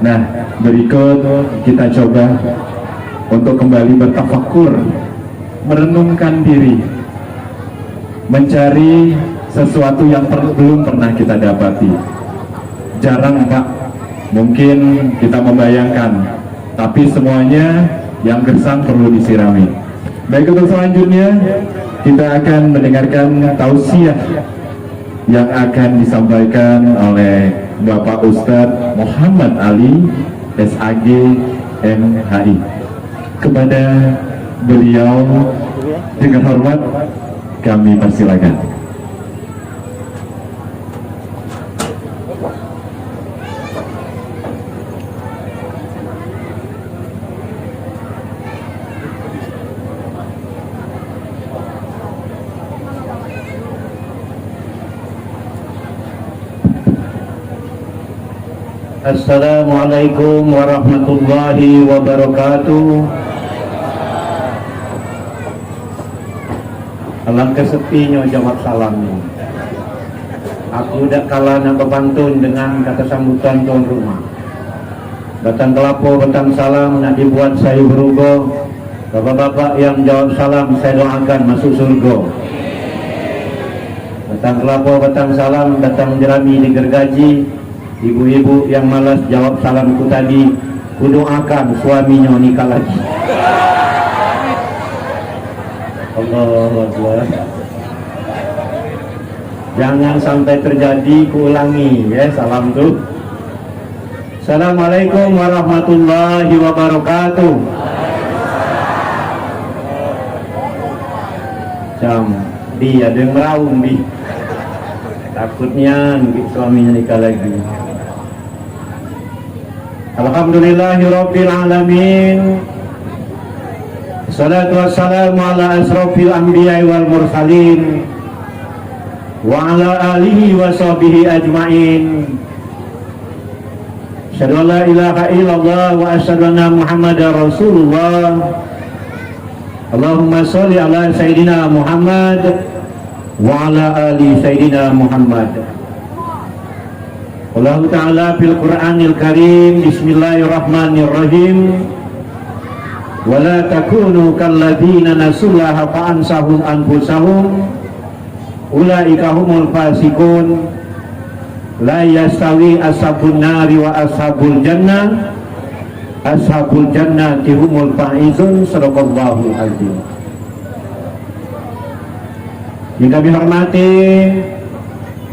Nah, berikut kita coba untuk kembali bertafakur, merenungkan diri, mencari sesuatu yang belum pernah kita dapati. Jarang Pak, mungkin kita membayangkan, tapi semuanya yang gersang perlu disirami. Baik, untuk selanjutnya kita akan mendengarkan tausiah yang akan disampaikan oleh Bapak Ustadz Muhammad Ali SAG MHI. Kepada beliau dengan hormat kami persilakan. Assalamualaikum warahmatullahi wabarakatuh. Alangkah sepinya jawab salamnya. Aku udah kalah nak berpantun dengan kata sambutan tuan rumah. Batang kelapa, batang salam nak dibuat saya berubah. Bapak-bapak yang jawab salam saya doakan masuk surga. Batang kelapa, batang salam, batang jerami digergaji. Ibu-ibu yang malas jawab salamku tadi, kudoakan suaminya nikah lagi. Allahu Akbar. Jangan sampai terjadi, kuulangi ya salam tuh. Assalamualaikum warahmatullahi wabarakatuh. Jam di ada yang meraung di. Takutnya suaminya nikah lagi. Alhamdulillahirabbil alamin. Salatu wassalamu ala asrofil anbiya'i wal mursalin wa ala alihi wa sahbihi ajma'in. Asyhadu an la ilaha illallah wa asyhadu anna Muhammadar Rasulullah. Allahumma sholli ala sayyidina Muhammad wa ala ali sayyidina Muhammad. Allah Ta'ala fil Qur'anil Karim, bismillahirrahmanirrahim. Wala takunu kalladzina nasullaha fa'ansahum anfusahum ulaika humul fasikun. La yastawi ashabun nari wa ashabul jannah. Ashabul jannati humul faizun. Shadaqallahul azim. Yang kami hormati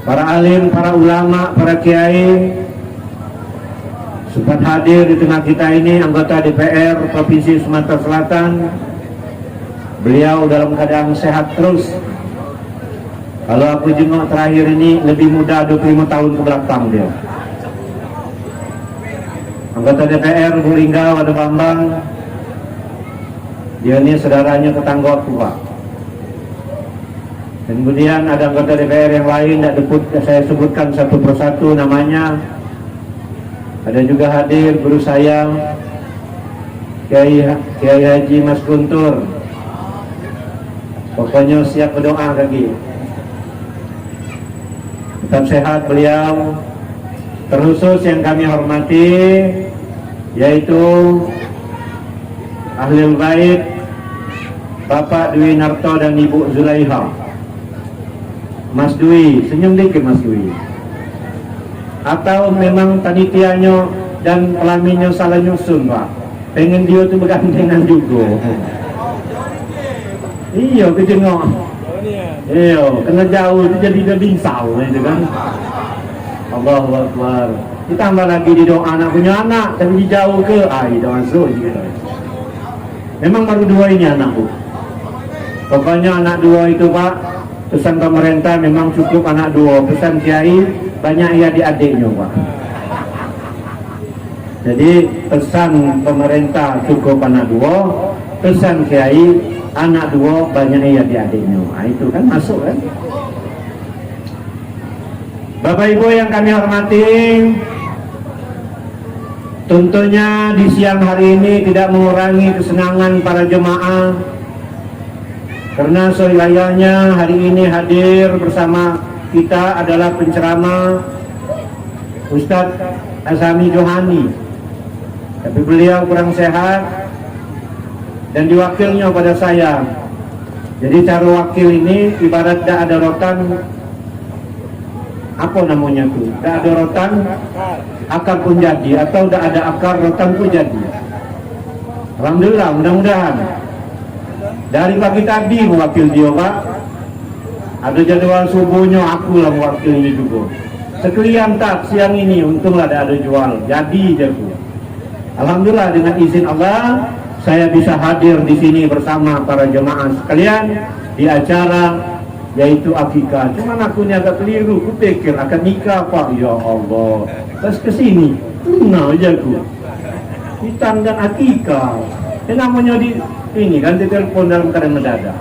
para alim, para ulama, para kiai, sempat hadir di tengah kita ini anggota DPR Provinsi Sumatera Selatan. Beliau dalam keadaan sehat terus. Kalau aku jenguk terakhir ini lebih muda 25 tahun ke belakang dia. Anggota DPR Bulinggau ada Bambang. Dia ini saudaranya tetangga aku Pak. Dan kemudian ada anggota DPR yang lain, tidak saya sebutkan satu persatu namanya. Ada juga hadir guru saya Kiai Haji Mas Guntur. Pokoknya siap berdoa lagi. Tetap sehat beliau. Terkhusus yang kami hormati yaitu Ahlul Bait Bapak Dwi Narto dan Ibu Zulaiha. Mas Dwi, senyum dikit Mas Dwi. Atau memang panitianya dan kelaminnya salah nyusun Pak. Pengen dia tuh bergandengan juga. Iya, kejengok. Iya, kena jauh itu jadi dia bingsau itu kan. Allahu Akbar. Ditambah lagi di doa anak punya anak, tapi jauh ke doa masuk gitu. Memang baru dua ini anakku. Pokoknya anak dua itu Pak. Pesan pemerintah memang cukup anak dua. Pesan kiai banyak ya di adiknya Pak. Jadi pesan pemerintah cukup anak dua. Pesan kiai anak dua banyak ya di adiknya. Nah, itu kan masuk kan. Bapak Ibu yang kami hormati, tentunya di siang hari ini tidak mengurangi kesenangan para jemaah. Karena selayaknya hari ini hadir bersama kita adalah penceramah Ustadz Azami Johani tapi beliau kurang sehat dan diwakilnya pada saya. Jadi cara wakil ini ibarat tidak ada rotan, apa namanya tuh, tidak ada rotan akar pun jadi, atau tidak ada akar rotan pun jadi. Alhamdulillah, mudah-mudahan dari pagi tadi mewakil dia Pak. Ada jadwal subuhnya aku lah mewakilnya juga. Sekalian tak siang ini untunglah ada jual, jadi jago. Alhamdulillah dengan izin Allah saya bisa hadir di sini bersama para jemaah sekalian di acara yaitu akikah. Cuman aku ni agak keliru, aku pikir akan nikah Pak. Ya Allah, pas kesini tuna aja aku hitam dan akikah. Namanya di ini kan ditelepon dalam keadaan mendadak.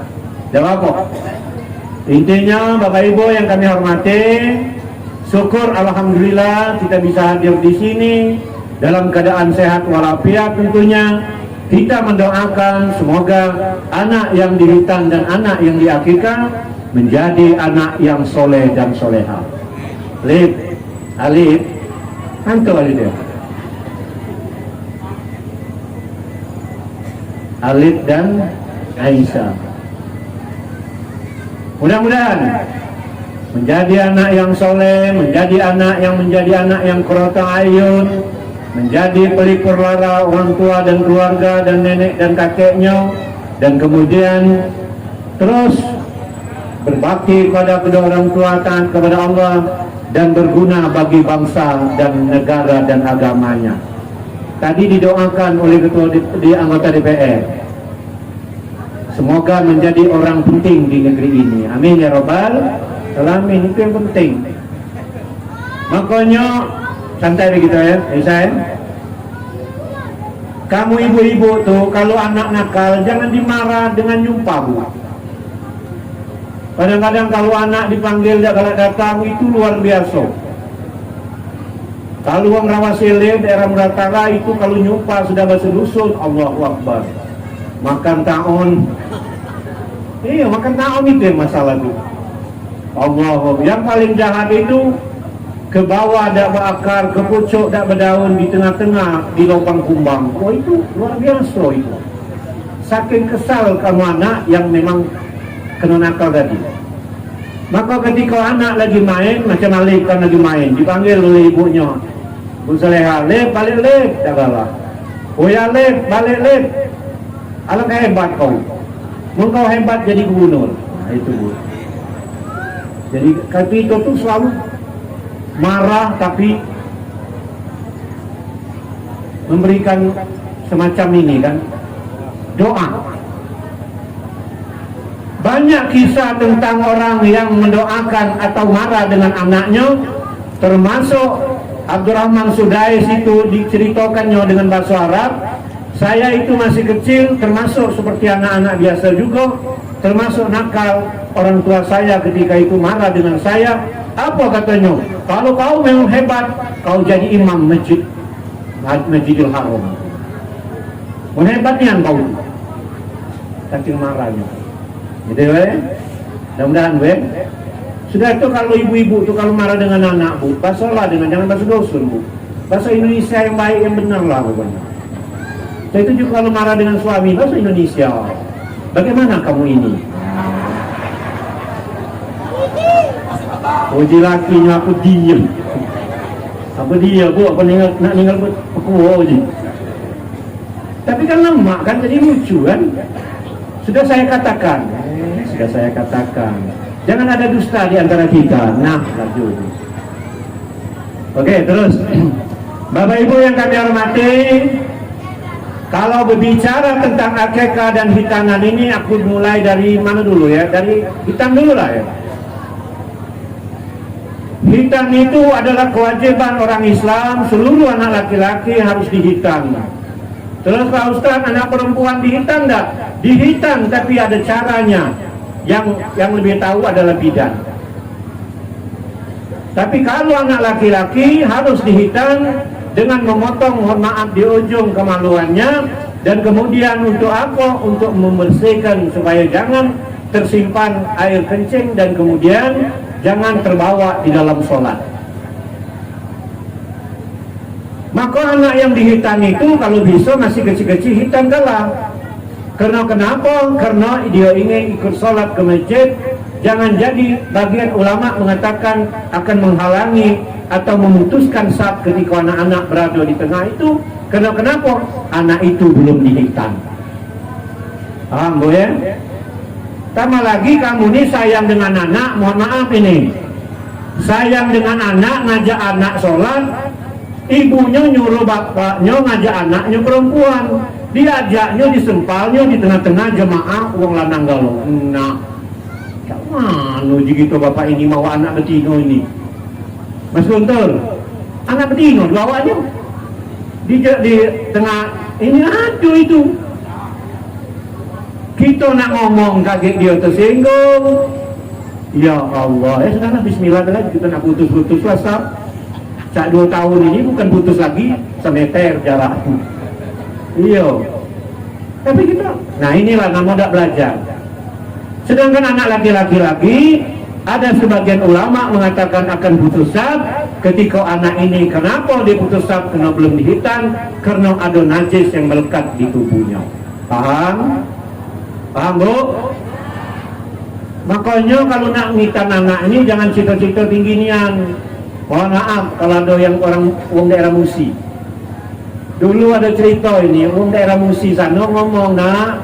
Jawab kok. Intinya Bapak Ibu yang kami hormati, syukur alhamdulillah kita bisa hadir di sini dalam keadaan sehat walafiat tentunya. Kita mendoakan semoga anak yang dihitan dan anak yang diakikah menjadi anak yang soleh dan soleha. Alif, hantu alif dia. Alif dan Aisyah. Mudah-mudahan menjadi anak yang soleh, menjadi anak yang qurrata ayun, menjadi pelipur lara orang tua dan keluarga dan nenek dan kakeknya, dan kemudian terus berbakti kepada kedua orang tua, taat kepada Allah, dan berguna bagi bangsa dan negara dan agamanya. Tadi didoakan oleh ketua di anggota DPR, semoga menjadi orang penting di negeri ini. Amin ya Rabbal Alamin. Itu yang penting. Makanya santai begitu ya, saya. Kamu ibu-ibu tuh kalau anak nakal jangan dimarah dengan nyumpah Bu. Kadang-kadang kalau anak dipanggil dia kalau datang itu luar biasa. Kalau orang Rawasile daerah Muratara itu kalau nyumpah sudah bahasa dusun, Allahu Akbar. Makan taon. Iya, makan taon itu yang masalah tuh. Allah, yang paling jahat itu ke bawah tak berakar, ke pucuk tak berdaun, di tengah-tengah di lubang kumbang. Oh itu luar biasa itu. Saking kesal kamu anak yang memang kena nakal tadi. Maka ketika anak lagi main, macam Alif kan lagi main, dipanggil oleh ibunya, Bu Saleha, Lep, balik Lep, tak kalah. Oh ya Lep, balik Lep. Alangkah hebat kau. Engkau hebat jadi gubernur. Nah itu Bu. Jadi kaki itu tuh selalu marah tapi memberikan semacam ini kan doa. Banyak kisah tentang orang yang mendoakan atau marah dengan anaknya, termasuk Abdurrahman Sudais itu diceritakannya dengan bahasa Arab. Saya itu masih kecil, termasuk seperti anak-anak biasa juga, termasuk nakal. Orang tua saya ketika itu marah dengan saya. Apa katanya? Kalau kau memang hebat, kau jadi imam Masjidil Haram. Hebatnya kau, saking marahnya. Gitu ya. Mudah-mudahan sudah itu kalau ibu-ibu itu kalau marah dengan anak Bu, bahasalah dengan jangan bahasa dosun Bu. Bahasa Indonesia yang baik yang benar lah pokoknya. Saya itu juga kalau marah dengan suami bahasa Indonesia. Bagaimana kamu ini? Uji lakinya aku diam. Apa dia Bu? Apa nak ninggal aku aja. Tapi kan lemak kan jadi lucu kan? Sudah saya katakan. Jangan ada dusta di antara kita. Nah, lanjut. Oke, terus Bapak Ibu yang kami hormati, kalau berbicara tentang akikah dan hitanan ini, aku mulai dari mana dulu ya? Dari hitan dulu lah ya. Hitan itu adalah kewajiban orang Islam, seluruh anak laki-laki harus dihitan. Terus Pak Ustaz, anak perempuan dihitan enggak? Dihitan, tapi ada caranya. Yang lebih tahu adalah bidan. Tapi kalau anak laki-laki harus dihitan dengan memotong, mohon maaf, di ujung kemaluannya, dan kemudian untuk apa? Untuk membersihkan supaya jangan tersimpan air kencing dan kemudian jangan terbawa di dalam sholat. Maka anak yang dihitan itu kalau bisa masih kecil-kecil hitan kalah. Karena kenapa? Karena dia ingin ikut sholat ke masjid. Jangan jadi bagian ulama mengatakan akan menghalangi atau memutuskan saat ketika anak-anak berada di tengah itu. Karena kenapa? Anak itu belum dihitan. Paham bu ya? Tambah lagi kamu ini sayang dengan anak, mohon maaf ini. Sayang dengan anak, ngajak anak sholat, ibunya nyuruh bapaknya ngajak anaknya perempuan, diajaknya disempalnya di tengah-tengah jemaah uang lanang galau. Nah, mana gitu bapak ini mau anak betino ini, Mas Guntur, anak betino bawanya di tengah ini aduh itu. Kita nak ngomong kaget dia tersinggung. Ya Allah, sekarang bismillah lagi kita nak putus-putus lah sah. Cak 2 tahun ini bukan putus lagi, semeter jarak. Iya. Tapi kita, nah inilah nama tak belajar. Sedangkan anak laki-laki lagi, ada sebagian ulama mengatakan akan putus sab ketika anak ini kenapa dia putus sab karena belum dihitan, karena ada najis yang melekat di tubuhnya. Paham? Paham bu? Makanya kalau nak ngitan anak ini jangan cita-cita tinggi nian. Mohon maaf kalau ada yang orang daerah Musi. Dulu ada cerita ini, orang daerah Musi sana ngomong nak,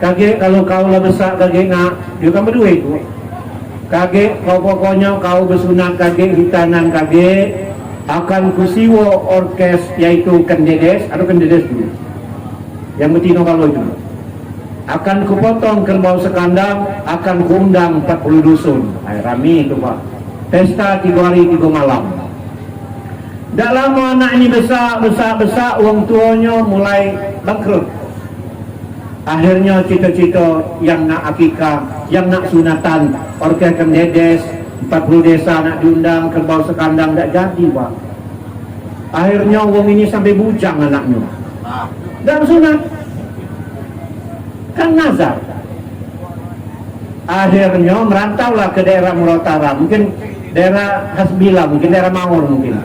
kage kalau kau lah besar kage nak, dia kan berdua itu. Kage kau pokoknya kau bersunat kage hitanan kage akan kusiwo orkes yaitu kendedes atau kendedes dulu. Yang betino kalau itu. Akan kupotong kerbau sekandang, akan kuundang 40 dusun. Rami itu pak. Pesta 3 hari 3 malam. Tak lama anak ini besar, uang tuanya mulai bangkrut. Akhirnya cita-cita yang nak akikah, yang nak sunatan, orkes kendedes, 40 desa nak diundang, kerbau sekandang tak jadi pak. Akhirnya uang ini sampai bujang anaknya. Dan sunat. Kan nazar. Akhirnya merantaulah ke daerah Muratara, mungkin daerah Hasbila, mungkin daerah Mangor mungkin,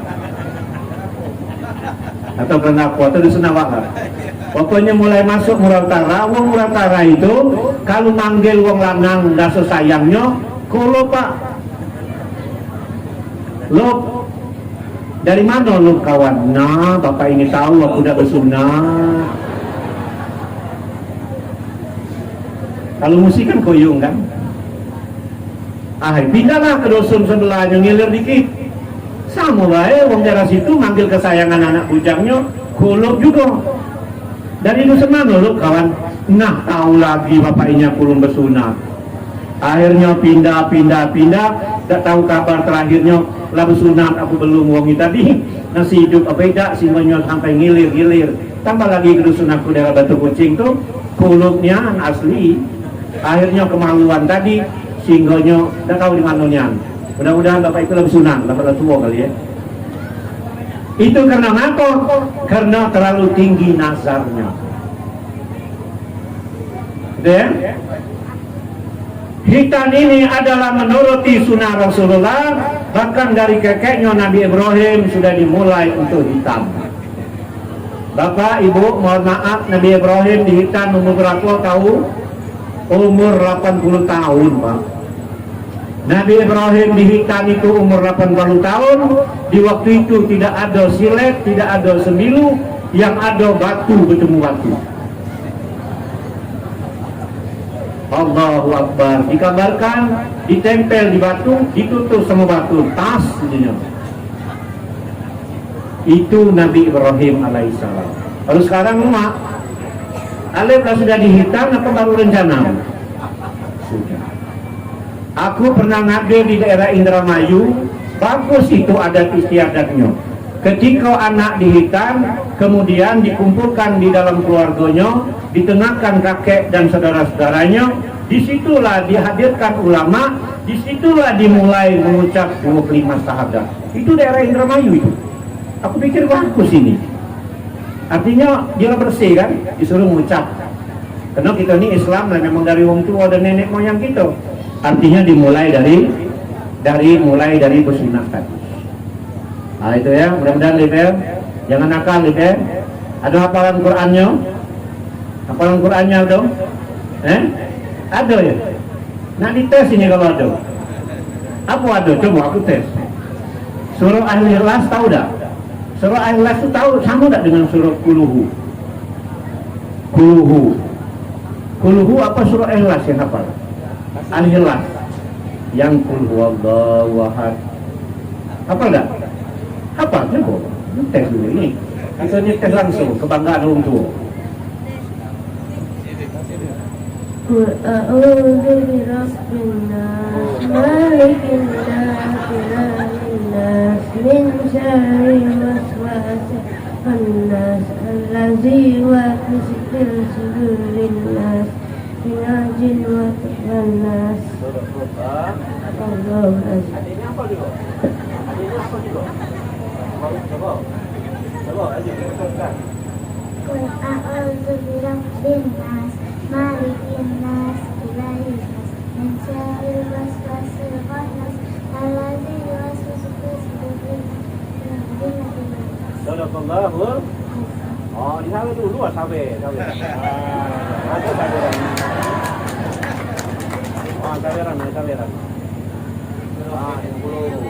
atau Kenapa atau di Senawang. Pokoknya mulai masuk Muratara. Wong Muratara itu kalau manggil wong lanang rasa sayangnya, kalau pak, lo dari mana lo kawan? Nah bapak ini tahu aku udah bersunat. Kalau musik kan koyung kan. Pindahlah ke dusun sebelahnya ngilir dikit. Sama baik wong daerah situ manggil kesayangan anak bujangnya, kulub juga. Dari dusun mana lu kawan? Nah tahu lagi bapaknya kulum bersunat. Akhirnya pindah, tak tahu kabar terakhirnya lah bersunat aku belum wongi tadi. Nasi hidup apa tidak, semuanya sampai ngilir. Tambah lagi ke dusun aku daerah Batu Kucing tuh, kulubnya asli. Akhirnya kemaluan tadi, singgonya udah tahu di mana nian. Mudah-mudahan bapak itu lebih sunat, bapak tua kali ya. Itu karena apa? Karena terlalu tinggi nazarnya. Dan hitan ini adalah menuruti sunnah Rasulullah. Bahkan dari kakeknya Nabi Ibrahim sudah dimulai untuk hitam. Bapak, ibu, mohon maaf, Nabi Ibrahim dihitan umur berapa tahu? Umur 80 tahun pak. Nabi Ibrahim dihitan itu umur 80 tahun. Di waktu itu tidak ada silet, tidak ada semilu, yang ada batu bertemu batu. Allahu Akbar. Dikabarkan ditempel di batu, ditutup sama batu, tas jadinya. Itu Nabi Ibrahim alaihissalam. Lalu sekarang rumah Alif sudah dihitam atau baru rencana? Sudah. Aku pernah ngabdi di daerah Indramayu, bagus itu adat istiadatnya. Ketika anak dihitam, kemudian dikumpulkan di dalam keluarganya, ditenangkan kakek dan saudara-saudaranya, disitulah dihadirkan ulama, disitulah dimulai mengucap 25 syahadat. Itu daerah Indramayu itu. Aku pikir bagus ini. Artinya dia bersih kan, disuruh mengucap. Karena kita ini Islam lah, memang dari wong tua dan nenek moyang kita. Artinya dimulai dari bersunat tadi. Nah itu ya, mudah-mudahan level Jangan nakal ya. Ada hafalan Qur'annya? Hafalan Qur'annya ada? Ada ya? Nak dites ini kalau ada. Apa ada? Coba aku tes. Surah Al-Ikhlas tahu tak? Surah Al-Ikhlas itu tahu sama tak dengan surah Kuluhu? Kuluhu apa surah Al-Ikhlas yang hafal? Al-Ikhlas yang Qul huwallahu ahad. Hafal tak? Hafal coba. Tes dulu ini. Kita tes langsung kebanggaan orang tua. Qul a'udzu birabbin nas, malikin nas, ilahin nas, min syarri waswasil khannas, allazi yuwaswisu fi sudurin nas, minal jinni wan nas. Allahu akbar. Qul a'udzu birabbin nas, malikin nas, ilahin nas, min syarril waswasil khannas, allazi yuwaswisu fi sudurin nas. Sadaqallahu. Oh, di sawe dulu sawe. Ada saweran. Oh, saweran. Yang dulu.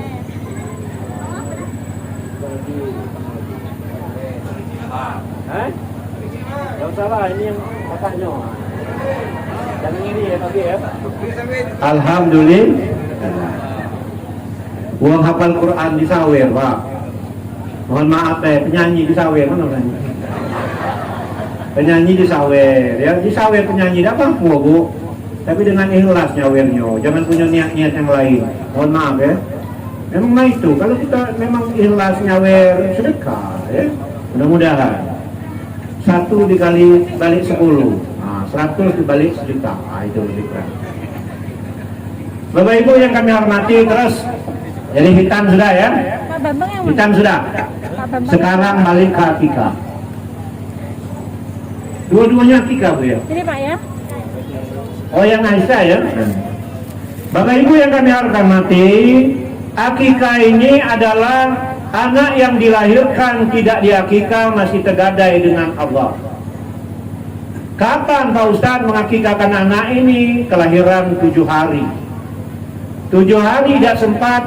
Yang salah ini yang otaknya. Jangan ini ya tapi ya. Alhamdulillah. Uang hafal Quran di sawer, Pak. Mohon maaf penyanyi di sawer mana penyanyi? Penyanyi di sawer, ya di sawer penyanyi apa Bu? Tapi dengan ikhlas nyawernya, jangan punya niat-niat yang lain. Mohon maaf ya. Memang itu, kalau kita memang ikhlas nyawer sedekah ya. Mudah-mudahan 1 dikali balik 10, nah, 100 dibalik 1 juta, nah, itu lebih kurang. Bapak Ibu yang kami hormati, terus jadi hitam sudah ya, hitam sudah. Sekarang balik ke akikah. Dua-duanya akikah Bu ya. Ini Pak ya. Oh yang Aisyah ya. Bapak Ibu yang kami hormati, akikah ini adalah anak yang dilahirkan tidak diakikah masih tergadai dengan Allah. Kapan Pak Ustadz mengakikahkan anak ini? Kelahiran 7 hari. 7 hari tidak sempat,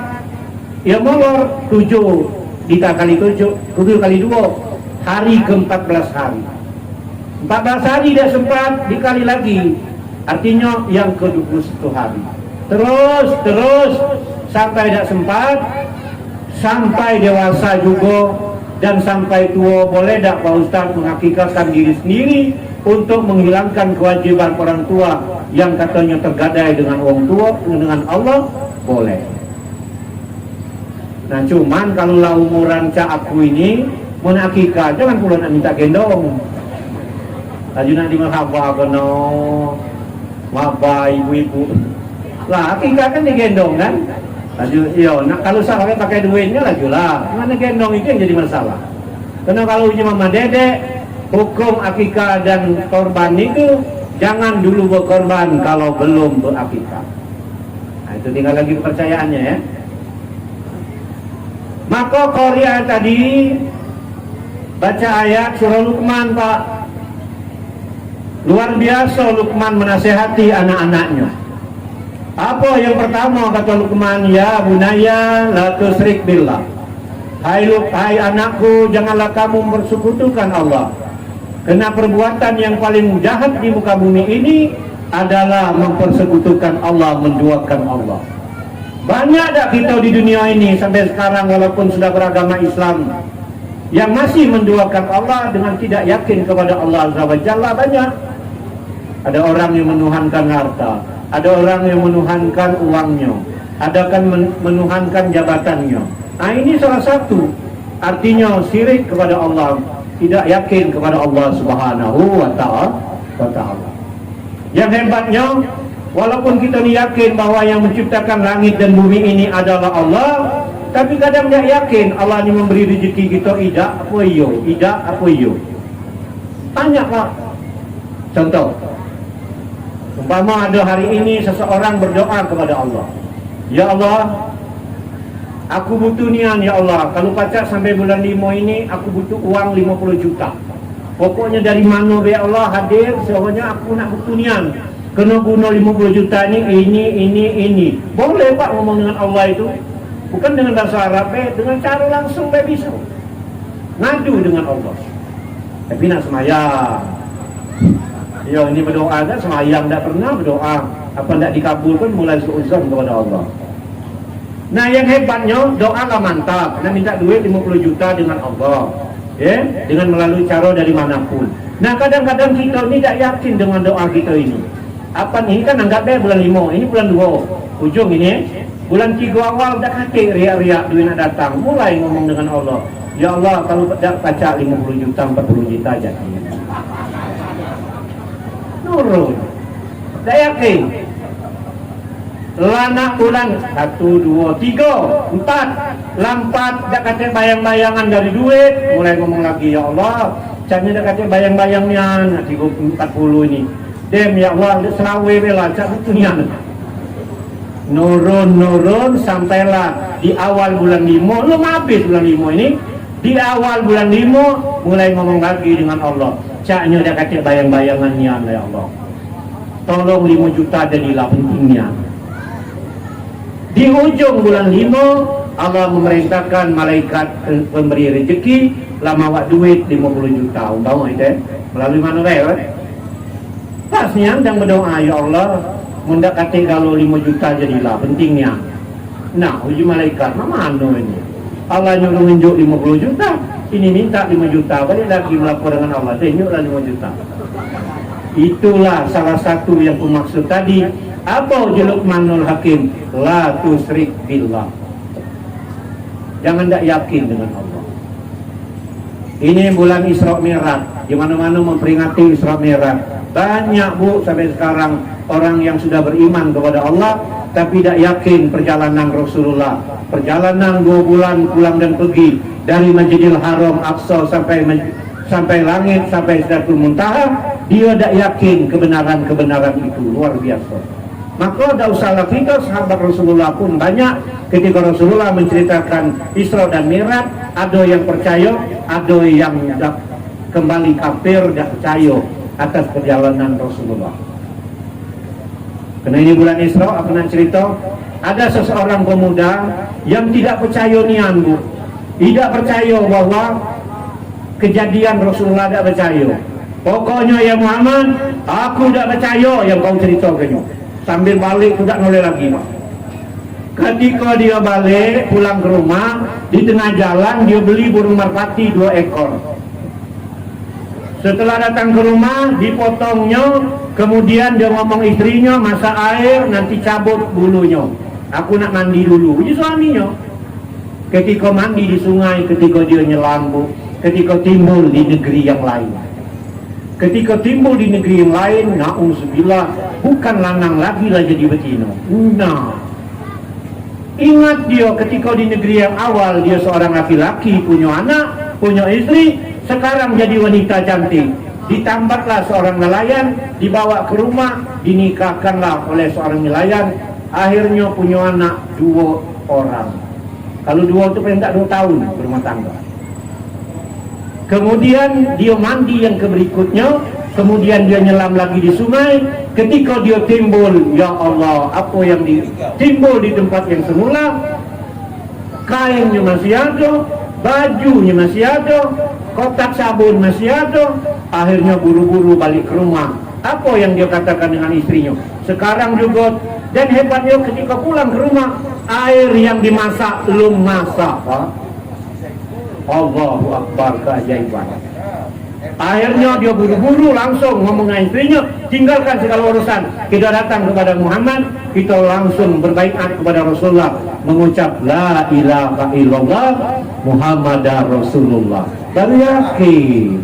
ya molor 7 dikali 7 kali 2 hari ke 14 hari. 14 hari tidak sempat dikali lagi, artinya yang ke 21 hari. Terus sampai tidak sempat, sampai dewasa juga, dan sampai tua. Boleh tak Pak Ustaz mengakikahkan diri sendiri untuk menghilangkan kewajiban orang tua yang katanya tergadai dengan orang tua, dengan Allah? Boleh. Nah cuman kalau lah umuran cak aku ini mau akikah, jangan pula nak minta gendong. Tadi nak dimahaba kena mahaba ibu-ibu lah, akikah kan digendong kan. Iya, nah kalau salah pakai duitnya lagi lah. Mana gendong itu yang jadi masalah. Karena kalau cuma mama dedek, hukum akikah dan korban itu jangan dulu berkorban kalau belum berakikah. Nah itu tinggal lagi kepercayaannya ya. Maka Korea tadi baca ayat surah Luqman Pak. Luar biasa Luqman menasehati anak-anaknya. Apa yang pertama kata Luqman? Ya bunaya la tusyrik billah. Hai anakku, janganlah kamu mempersekutukan Allah. Karena perbuatan yang paling jahat di muka bumi ini adalah mempersekutukan Allah, menduakan Allah. Banyak tak kita di dunia ini sampai sekarang walaupun sudah beragama Islam yang masih menduakan Allah dengan tidak yakin kepada Allah Azza wa Jalla? Banyak. Ada orang yang menuhankan harta, ada orang yang menuhankan uangnya, ada kan menuhankan jabatannya. Nah ini salah satu, artinya syirik kepada Allah, tidak yakin kepada Allah Subhanahu wa ta'ala. Yang hebatnya, walaupun kita yakin bahwa yang menciptakan langit dan bumi ini adalah Allah, tapi kadang tidak yakin Allah yang memberi rezeki kita. Ida apa iyo. Tanya Pak. Contoh, umpama ada hari ini seseorang berdoa kepada Allah, ya Allah, Aku butuh nian ya Allah. Kalau pacak sampai bulan 5 ini aku butuh uang 50 juta. Pokoknya dari mana ya Allah hadir, semuanya aku nak butuh nian. Kena guna 50 juta ini. Boleh Pak ngomong dengan Allah itu? Bukan dengan bahasa Arab, dengan cara langsung bisa. Ngadu dengan Allah. Tapi nak semayang. Ya ini berdoa kan, semayang tak pernah berdoa. Apa tak dikabulkan mulai suuzon kepada Allah. Nah yang hebatnya doalah mantap. Nak minta duit 50 juta dengan Allah, dengan melalui cara dari manapun. Nah kadang-kadang kita ni tak yakin dengan doa kita ini. Apa ni kan anggap bulan 5, ini bulan 2 ujung ini. Bulan 3 awal dah kaki riak-riak duit nak datang. Mulai ngomong dengan Allah, ya Allah kalau tak pacak 50 juta 40 juta jadi. Nurun. Tak yakin. Lanak bulan 1, 2, 3, 4 lampat dah kata bayang-bayangan dari duit. Mulai ngomong lagi, ya Allah caranya dah kata bayang-bayangnya 40 ini. Dem ya Allah selawe bela cak butuhnya. Nurun sampailah di awal bulan 5. Belum habis bulan 5 ini. Di awal bulan 5 mulai ngomong lagi dengan Allah. Caknya dah kata bayang-bayangannya ya Allah. Tolong 5 juta jadilah pentingnya. Di ujung bulan 5 Allah memerintahkan malaikat pemberi rezeki lama awak duit 50 juta. Umpama itu melalui mana pasnya dan berdoa, ya Allah mundak kata kalau 5 juta jadilah pentingnya. Nah uji malaikat mana ini Allah nyuruh menunjuk 50 juta, ini minta 5 juta, balik lagi melapor dengan Allah, tunjuklah 5 juta. Itulah salah satu yang aku maksud tadi. Apa Luqmanul Hakim? La tusrik billah. Jangan tak yakin dengan Allah. Ini bulan Isra Mi'raj, di mana-mana memperingati Isra Mi'raj. Banyak Bu sampai sekarang orang yang sudah beriman kepada Allah tapi tak yakin perjalanan Rasulullah. Perjalanan 2 bulan pulang dan pergi dari Masjidil Haram Aqsa sampai langit, sampai Sidratul Muntaha, dia tak yakin kebenaran itu. Luar biasa. Maka tak usahlah kita, sahabat Rasulullah pun banyak ketika Rasulullah menceritakan Isra dan Mi'raj, ada yang percaya, ada yang kembali kafir, tak percaya atas perjalanan Rasulullah. Karena ini bulan Isra, aku nak cerita, ada seseorang pemuda yang tidak percaya nian Bu. Tidak percaya bahwa kejadian Rasulullah, tak percaya. Pokoknya ya Muhammad, aku tak percaya yang kau ceritakan. Sambil balik tidak noleh lagi Pak. Ketika dia balik pulang ke rumah, di tengah jalan dia beli burung merpati 2 ekor. Setelah datang ke rumah dipotongnya, kemudian dia ngomong istrinya masak air nanti cabut bulunya. Aku nak mandi dulu. Jadi suaminya ketika mandi di sungai, ketika dia nyelam Bu, ketika timbul di negeri yang lain. Ketika timbul di negeri yang lain, na'udzubillah, bukan lanang lagi lah jadi betina. Nah, ingat dia ketika di negeri yang awal dia seorang laki-laki, punya anak, punya istri, sekarang jadi wanita cantik. Ditambatlah seorang nelayan, dibawa ke rumah, dinikahkanlah oleh seorang nelayan, akhirnya punya anak 2 orang. Kalau 2 itu paling tak 2 tahun berumah tangga. Kemudian dia mandi yang berikutnya, kemudian dia nyelam lagi di sungai. Ketika dia timbul, ya Allah, apa yang timbul di tempat yang semula, kainnya masih ada, bajunya masih ada, kotak sabun masih ada. Akhirnya buru-buru balik ke rumah. Apa yang dia katakan dengan istrinya? Sekarang juga, dan hebatnya ketika pulang ke rumah, air yang dimasak belum masak Pak. Allahu Akbar, keajaiban. Akhirnya dia buru-buru langsung ngomong dengan istrinya, tinggalkan segala urusan, kita datang kepada Muhammad, kita langsung berbaiat kepada Rasulullah, mengucap la ilaha illallah Muhammadar Rasulullah. Baru yakin.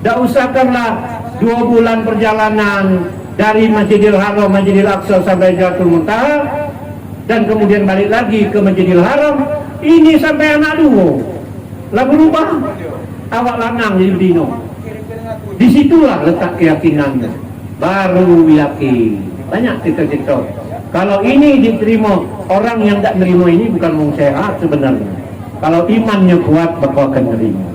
Tak usahkanlah 2 bulan perjalanan dari Masjidil Haram, Masjidil Aqsa sampai Sidratul Muntaha, dan kemudian balik lagi ke Masjidil Haram. Ini sampai anak 2 lah berubah, awak lanang jadi betina. Disitulah letak keyakinannya, baru yakin. Banyak cerita-cerita Kalau ini diterima, orang yang tak nerima ini bukan mau sehat sebenarnya. Kalau imannya kuat, bakal akan nerima.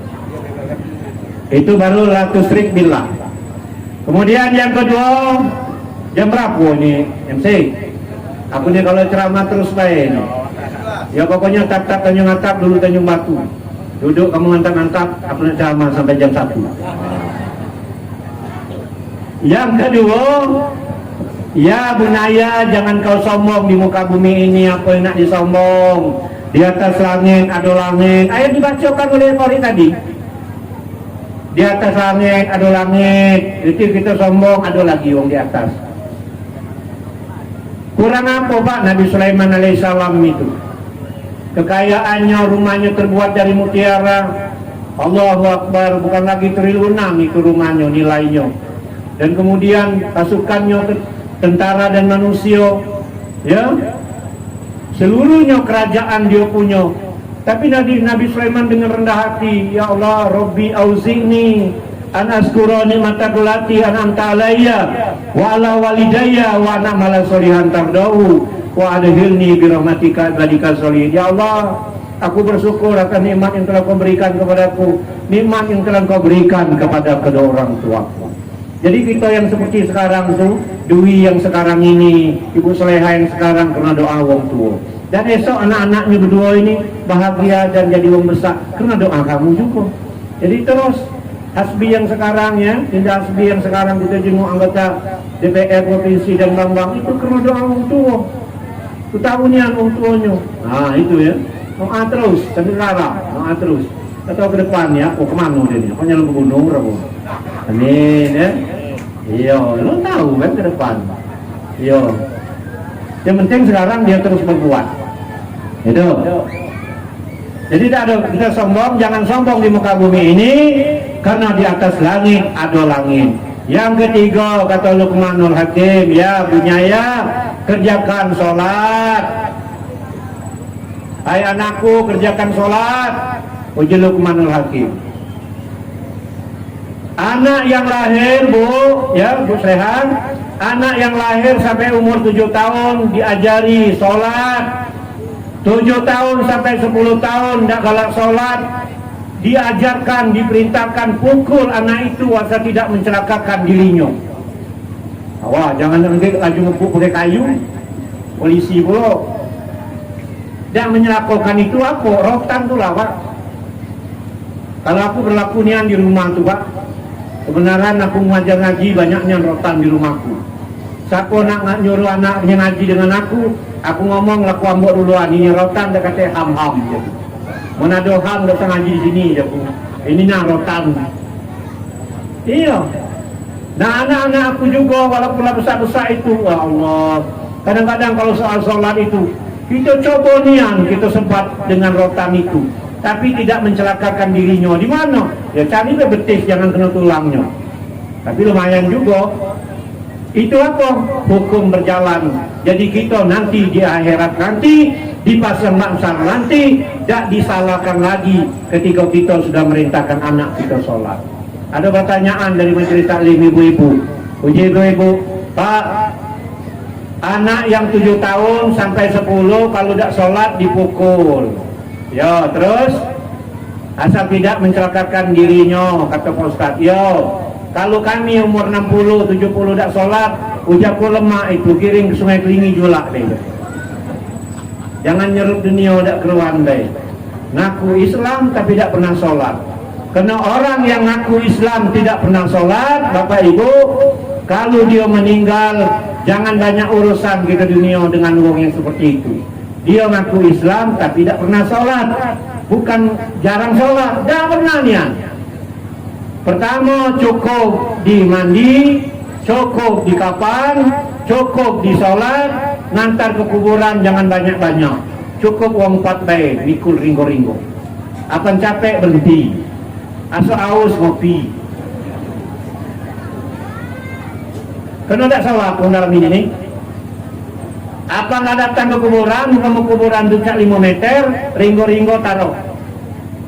Itu baru la tusyrik billah. Kemudian yang kedua, jam berapa ini MC? Aku ni kalau ceramah terus baik ni. Ya pokoknya tap-tap Tanjung Atap, dulu Tanjung Batu. Duduk kamu ngantap-ngantap, aku nak ceramah sampai jam 1. Yang kedua, ya bunaya, jangan kau sombong di muka bumi ini. Apa yang nak disombong? Di atas langit ada langit. Ayat dibacakan oleh Qori tadi. Di atas langit ada langit. Itu kita sombong, ada lagi orang di atas. Kurang apa Pak Nabi Sulaiman alaihissalam itu? Kekayaannya, rumahnya terbuat dari mutiara. Allahu Akbar, bukan lagi triliunan itu rumahnya, nilainya. Dan kemudian pasukannya, tentara dan manusia, ya, seluruhnya kerajaan dia punya. Tapi Nabi Sulaiman dengan rendah hati, ya Allah, Rabbi auzi'ni an azkura ni'mataka allati an'amta alayya wa ala walidayya wa ana mala sholihan tardahu wa adkhilni bi rahmatika ibadika sholihin. Ya Allah, aku bersyukur akan nikmat yang telah kau berikan kepadaku, nikmat yang telah kau berikan kepada kedua orang tuaku. Jadi kita yang seperti sekarang itu, Dwi yang sekarang ini, Ibu Soleha yang sekarang karena doa wong tua. Dan esok anak-anaknya berdua ini bahagia dan jadi wong besar karena doa kamu juga. Jadi terus Hasbi yang sekarang ya, Tindak Hasbi yang sekarang kita jenguk anggota DPR Provinsi dan Bambang itu karena doa wong tua. Ketahunian wong tuanya. Nah itu ya, doa terus, sambil larang, doa terus. Atau ke depan ya, kemana dia ni? Apa nyala ke gunung berapa? Amin ya. Iya, lo tahu kan ke depan. Iya. Yang penting sekarang dia terus berbuat. Itu. Jadi tidak ada kita sombong, jangan sombong di muka bumi ini, karena di atas langit ada langit. Yang ketiga kata Luqmanul Hakim, ya bunyaya, kerjakan sholat. Hai anakku, kerjakan sholat. Uji Luqmanul Hakim. Anak yang lahir Bu, ya Bu Sehan, anak yang lahir sampai umur 7 tahun diajari sholat. 7 tahun sampai 10 tahun tidak galak sholat, diajarkan, diperintahkan pukul anak itu asal tidak mencelakakan dirinya. Wah, jangan nanti laju ngepuk pakai kayu, polisi pula. Tidak menyelakokan itu aku, rotan tu lah Pak. Kalau aku berlaku nian di rumah tu Pak, kebenaran aku mengajar ngaji banyaknya rotan di rumahku. Siapa nak nyuruh anaknya ngaji dengan aku ngomong laku ambok duluan, ini rotan dia kata ham-ham je. Mana ada ham datang ngaji di sini je pun. Ini nak rotan. Iya. Nah anak-anak aku juga walaupun besar-besar itu, ya Allah. Kadang-kadang kalau soal sholat itu, kita coba nian, kita sempat dengan rotan itu. Tapi tidak mencelakakan dirinya. Di mana? Ya cari betis, jangan kena tulangnya. Tapi lumayan juga. Itu apa? Hukum berjalan. Jadi kita nanti di akhirat nanti, di pasar maksar nanti, tidak disalahkan lagi ketika kita sudah merintahkan anak kita sholat. Ada pertanyaan dari majelis taklim ibu-ibu. Uji ibu-ibu, Pak, anak yang 7 tahun sampai 10 kalau tidak sholat dipukul. Ya, terus asal tidak mencelakakan dirinya, kata Pak Ustaz. Yo, kalau kami umur 60, 70 tak sholat, ucapku lemak itu kiring ke Sungai Kelingi julak deh. Jangan nyerut dunia tak keruan deh. Ngaku Islam tapi tidak pernah sholat. Karena orang yang ngaku Islam tidak pernah sholat, Bapak Ibu, kalau dia meninggal, jangan banyak urusan kita dunia dengan orang yang seperti itu. Dia ngaku Islam tapi tidak pernah sholat. Bukan jarang sholat, tidak pernah niat. Pertama cukup di mandi, cukup di kapan, cukup di sholat, ngantar ke kuburan jangan banyak-banyak. Cukup uang 4 baik, mikul ringgo-ringgo. Akan capek berhenti, asal aus ngopi. Kena tak salah pun dalam ini nih. Apa nggak datang ke kuburan, kamu kuburan dekat 5 meter, ringgo-ringgo taruh.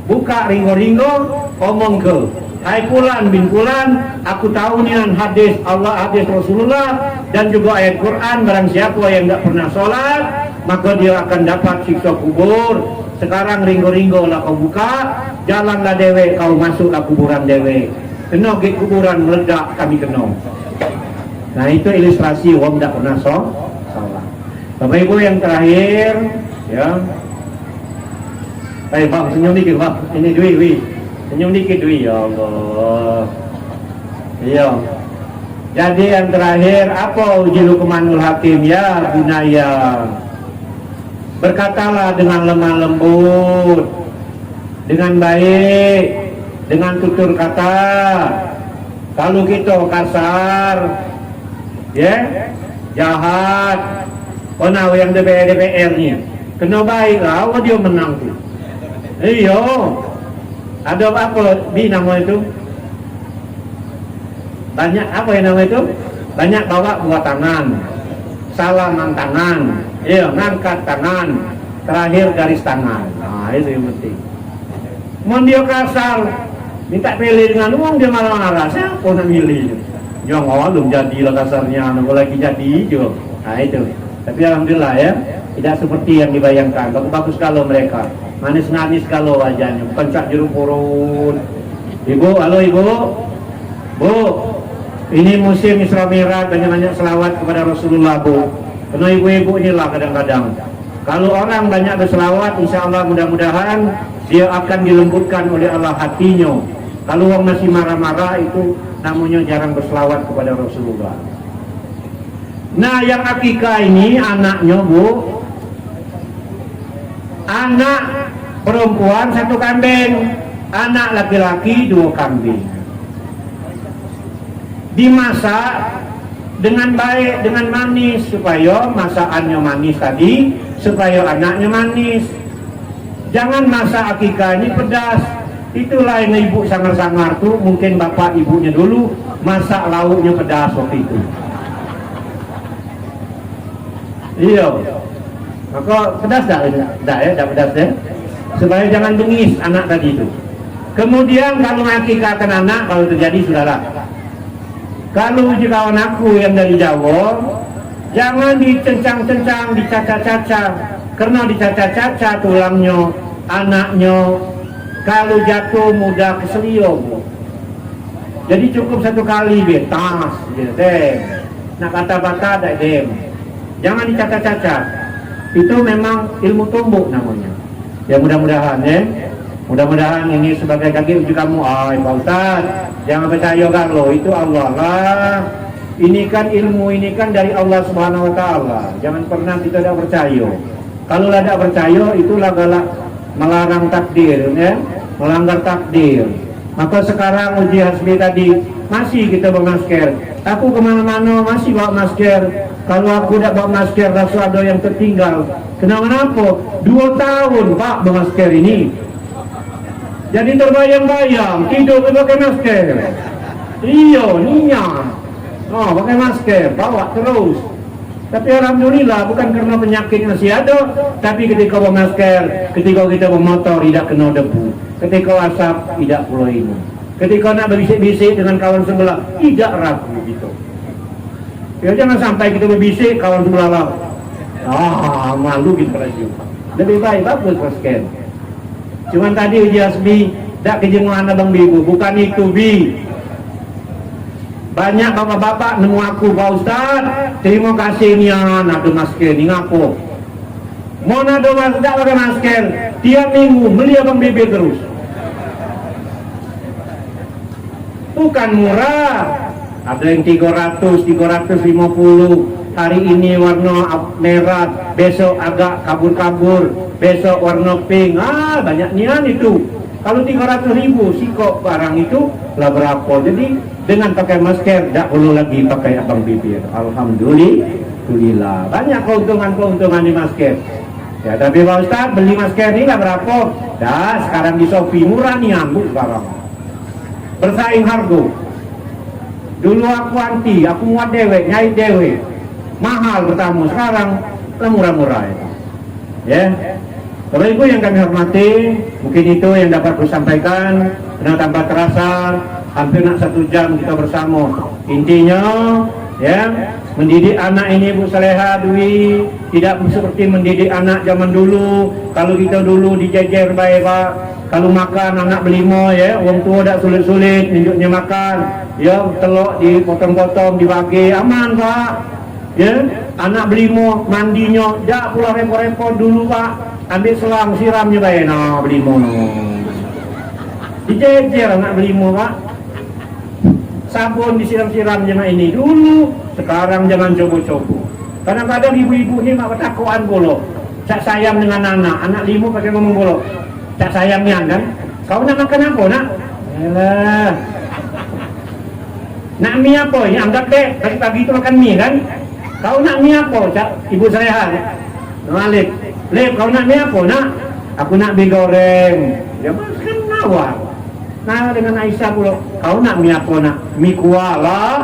Buka ringgo-ringgo, omong ke. hai fulan bin fulan, aku tahu nih hadis Allah, hadis Rasulullah dan juga ayat Quran, barang siapa yang tidak pernah sholat maka dia akan dapat siksa kubur. Sekarang ringgo-ringgo lah kau buka, jalanlah dewe, kau masuklah kuburan dewe, kena ke kuburan meledak kami kena. Nah itu ilustrasi orang tidak pernah sholat. Bapak Ibu yang terakhir, ya. Baik bang, senyum dikit bang. Ini Dwi. Senyum dikit Dwi, ya Allah. Iya. Jadi yang terakhir, apa uji Luqmanul Hakim ya bunaya? Berkatalah dengan lemah lembut, dengan baik, dengan tutur kata. Kalau kita kasar, ya, jahat, nah yang DPR nih, kena baik lah, dia menang tuh. Iya, ada apa di nama itu? Banyak apa yang nama itu? Banyak bawa buat tangan, salaman tangan, iya ngangkat tangan, terakhir garis tangan. Nah itu yang penting. Mau dia kasar, minta pilih dengan uang dia malah marah. Siapa nak milih? Jangan belum jadilah kasarnya, nak lagi jadi juga. Nah itu. Tapi alhamdulillah ya, tidak seperti yang dibayangkan. Bagus kalau mereka manis-manis kalau wajahnya, bukan cak jeruk purut. Ibu, halo ibu, bu, ini musim Isra Mi'raj, banyak-banyak selawat kepada Rasulullah bu. Karena ibu-ibu inilah kadang-kadang. Kalau orang banyak berselawat, insya Allah mudah-mudahan dia akan dilembutkan oleh Allah hatinya. Kalau orang masih marah-marah itu namanya jarang berselawat kepada Rasulullah. Nah yang akikah ini anaknya bu, anak perempuan 1 kambing, anak laki-laki 2 kambing. Dimasak dengan baik, dengan manis, supaya masakannya manis tadi, supaya anaknya manis. Jangan masak akikah ini pedas. Itulah yang ibu sangar-sangar tuh, mungkin bapak ibunya dulu masak lauknya pedas waktu itu. Iya. Maka pedas tak pedas ya. Supaya jangan bengis anak tadi itu. Kemudian kalau akikahkan anak, kalau terjadi sudahlah. Kalau uji kawan aku yang dari Jawa, jangan dicencang-cencang, dicaca-caca. Karena dicaca-caca tulangnya, anaknya, kalau jatuh mudah keselio. Jadi cukup 1 kali betas, dem. Nak kata-kata ada dem. Jangan dicaca-caca. Itu memang ilmu tumbuk namanya. Ya mudah-mudahan ya. Mudah-mudahan ini sebagai kaki uji kamu. Pak Ustaz, jangan percaya kalau itu Allah lah. Ini kan ilmu ini kan dari Allah Subhanahu Wa Taala. Jangan pernah kita tidak percaya. Kalau tidak percaya itulah galak melarang takdir, ya, melanggar takdir. Maka sekarang uji hasbi tadi masih kita bawa masker. Aku kemana-mana masih bawa masker. Kalau aku tidak bawa masker, rasa ada yang tertinggal. Kenapa? 2 tahun Pak bawa masker ini. Jadi terbayang-bayang tidur pakai masker. Iya, niat. Oh, pakai masker, bawa terus. Tapi alhamdulillah bukan karena penyakit masih ada, tapi ketika bawa masker, ketika kita bermotor tidak kena debu, ketika asap tidak pula ini, ketika nak berbisik-bisik dengan kawan sebelah tidak ragu gitu. Ya jangan sampai kita berbisik kawan sebelah lah. Malu gitu raju. Lebih baik bagus masker. Cuman tadi uji hasbi tak kejenguan abang bibu, bukan itu bi. Banyak bapak-bapak nemu aku, Pak Ustaz, terima kasih nih ada masker ni ngapo. Mau nado tak pakai masker, tiap minggu beli abang bibir terus. Bukan murah, ada yang 300, 350. Hari ini warna merah, besok agak kabur-kabur, besok warna pink. Banyak nian itu. Kalau 300.000 sikok barang itu lah berapa? Jadi dengan pakai masker tidak perlu lagi pakai abang bibir. Alhamdulillah. Banyak keuntungan di masker. Ya tapi Pak Ustaz beli masker ini lah berapa? Dah sekarang di Shopee murah nih ambuk barang. Bersaing harga. Dulu aku anti, aku muat dewe, nyai dewe. Mahal pertama, sekarang murah-murah itu. Ya. Bapak Ibu yang kami hormati, mungkin itu yang dapat saya sampaikan. Karena tanpa terasa hampir nak 1 jam kita bersama. Intinya ya, mendidik anak ini Bu Saleha Dwi tidak seperti mendidik anak zaman dulu. Kalau kita dulu dijejer baik Pak, kalau makan anak berlima ya, orang tua tak sulit-sulit tunjuknya makan ya, telur dipotong-potong dibagi, aman Pak ya. Anak berlima mandinya tak pula repot-repot dulu Pak, ambil selang siramnya baik nah berlima no. Dijejer anak berlima Pak, sabun disiram-siram jangan ini dulu. Sekarang jangan coba-coba. Kadang-kadang ibu-ibu ini mak ketakuan bolo. Cak sayang dengan anak 5 pakai ngomong bolo. Cak sayangnya kan. Kau nak makan apa nak? Yalah. Nak mie apa? Ini anggap deh pagi-pagi itu makan mie kan. Kau nak mie apa? Cak ibu saya. Malik. Lep, kau nak mie apa nak? Aku nak mie goreng. Ya kan nawar. Nah dengan Aisyah pula, kau nak mie apa nak? Mie kuah lah.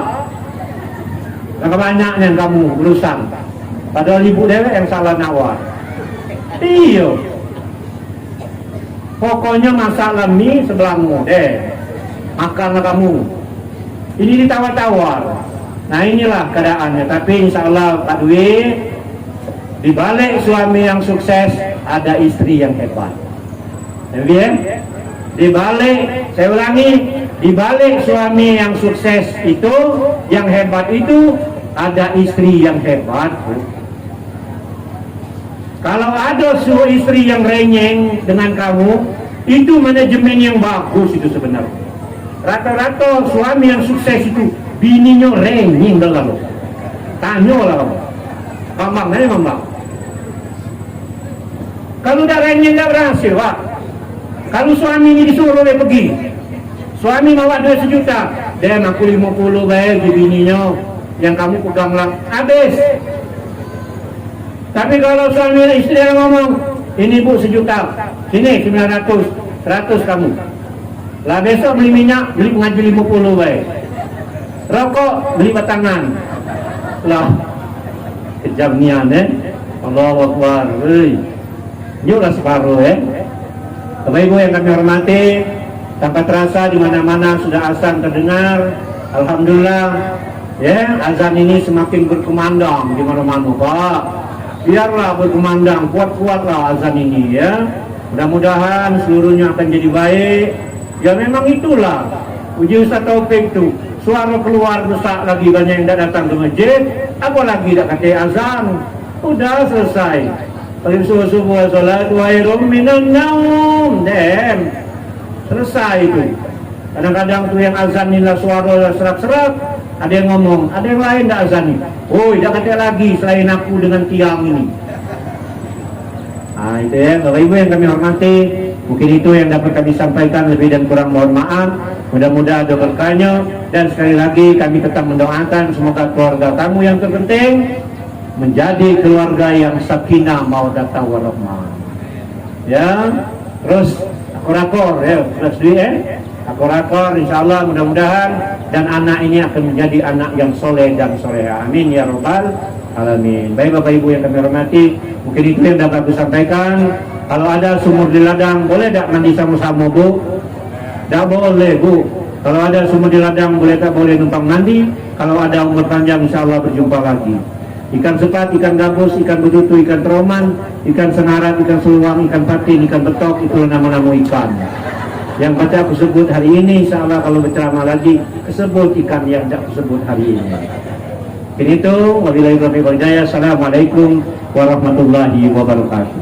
Yang banyaknya kamu berurusan. Padahal ibu dewek yang salah nawar. Iya. Pokoknya masalah mie sebelahmu deh. Makanlah kamu. Ini ditawar-tawar. Nah inilah keadaannya. Tapi insya Allah Pak Dwi, di balik suami yang sukses ada istri yang hebat. Ya? Di balik, saya ulangi, di balik suami yang sukses itu, yang hebat itu, ada istri yang hebat. Kalau ada istri yang renyeng dengan kamu, itu manajemen yang bagus itu sebenarnya. Rata-rata suami yang sukses itu, bininya renyeng dalam. Tanyalah kamu. Mambang, mana mambang? Kalau udah renyeng, tidak berhasil Pak. Kalau suami ini disuruh dia pergi, suami bawa 2 juta, dan aku 50 bayar di bininya, yang kamu pegang lang, habis. Tapi kalau suami istri yang ngomong, ini Bu 1 juta, sini 900, 100 kamu. Lah besok beli minyak, beli pengaji 50 bayar. Rokok, beli batangan. Lah, kejam nian Allahu Akbar. Nyulah separuh Bapak Ibu yang kami hormati, tanpa terasa di mana-mana sudah azan terdengar. Alhamdulillah, ya azan ini semakin berkumandang di mana-mana Pak. Biarlah berkumandang, kuat-kuatlah azan ini ya. Mudah-mudahan seluruhnya akan jadi baik. Ya memang itulah uji Ustaz Taufik itu. Suara keluar besar lagi banyak yang tidak datang ke masjid, apalagi tidak kata azan. Udah selesai. Paling subuh salatu khairum minan naum. Selesai itu. Kadang-kadang tuh yang azan inilah suara serak-serak, ada yang ngomong, ada yang lain tidak azan nih. Oh, tidak kata lagi selain aku dengan tiang ini. Nah itu ya, Bapak Ibu yang kami hormati, mungkin itu yang dapat kami sampaikan, lebih dan kurang mohon maaf. Mudah-mudahan ada berkahnya, dan sekali lagi kami tetap mendoakan semoga keluarga kamu yang terpenting menjadi keluarga yang sakinah mawaddah warahmah. Ya, terus akor-akor ya, terus akor-akor insyaallah mudah-mudahan, dan anak ini akan menjadi anak yang soleh dan soleha. Amin ya rabbal alamin. Baik Bapak Ibu yang kami hormati, mungkin itu yang dapat saya sampaikan. Kalau ada sumur di ladang, boleh tak mandi sama-sama Bu? Tak boleh Bu. Kalau ada sumur di ladang, boleh tak boleh numpang mandi? Kalau ada umur panjang, insyaallah berjumpa lagi. Ikan sepat, ikan gabus, ikan betutu, ikan teroman, ikan sengarat, ikan seluang, ikan patin, ikan betok, itulah nama-nama ikan. Yang baca aku sebut hari ini, insyaallah kalau berceramah lagi, kesebut ikan yang tidak disebut hari ini. Ini itu, wabillahi taufiq wal hidayah. Assalamualaikum warahmatullahi wabarakatuh.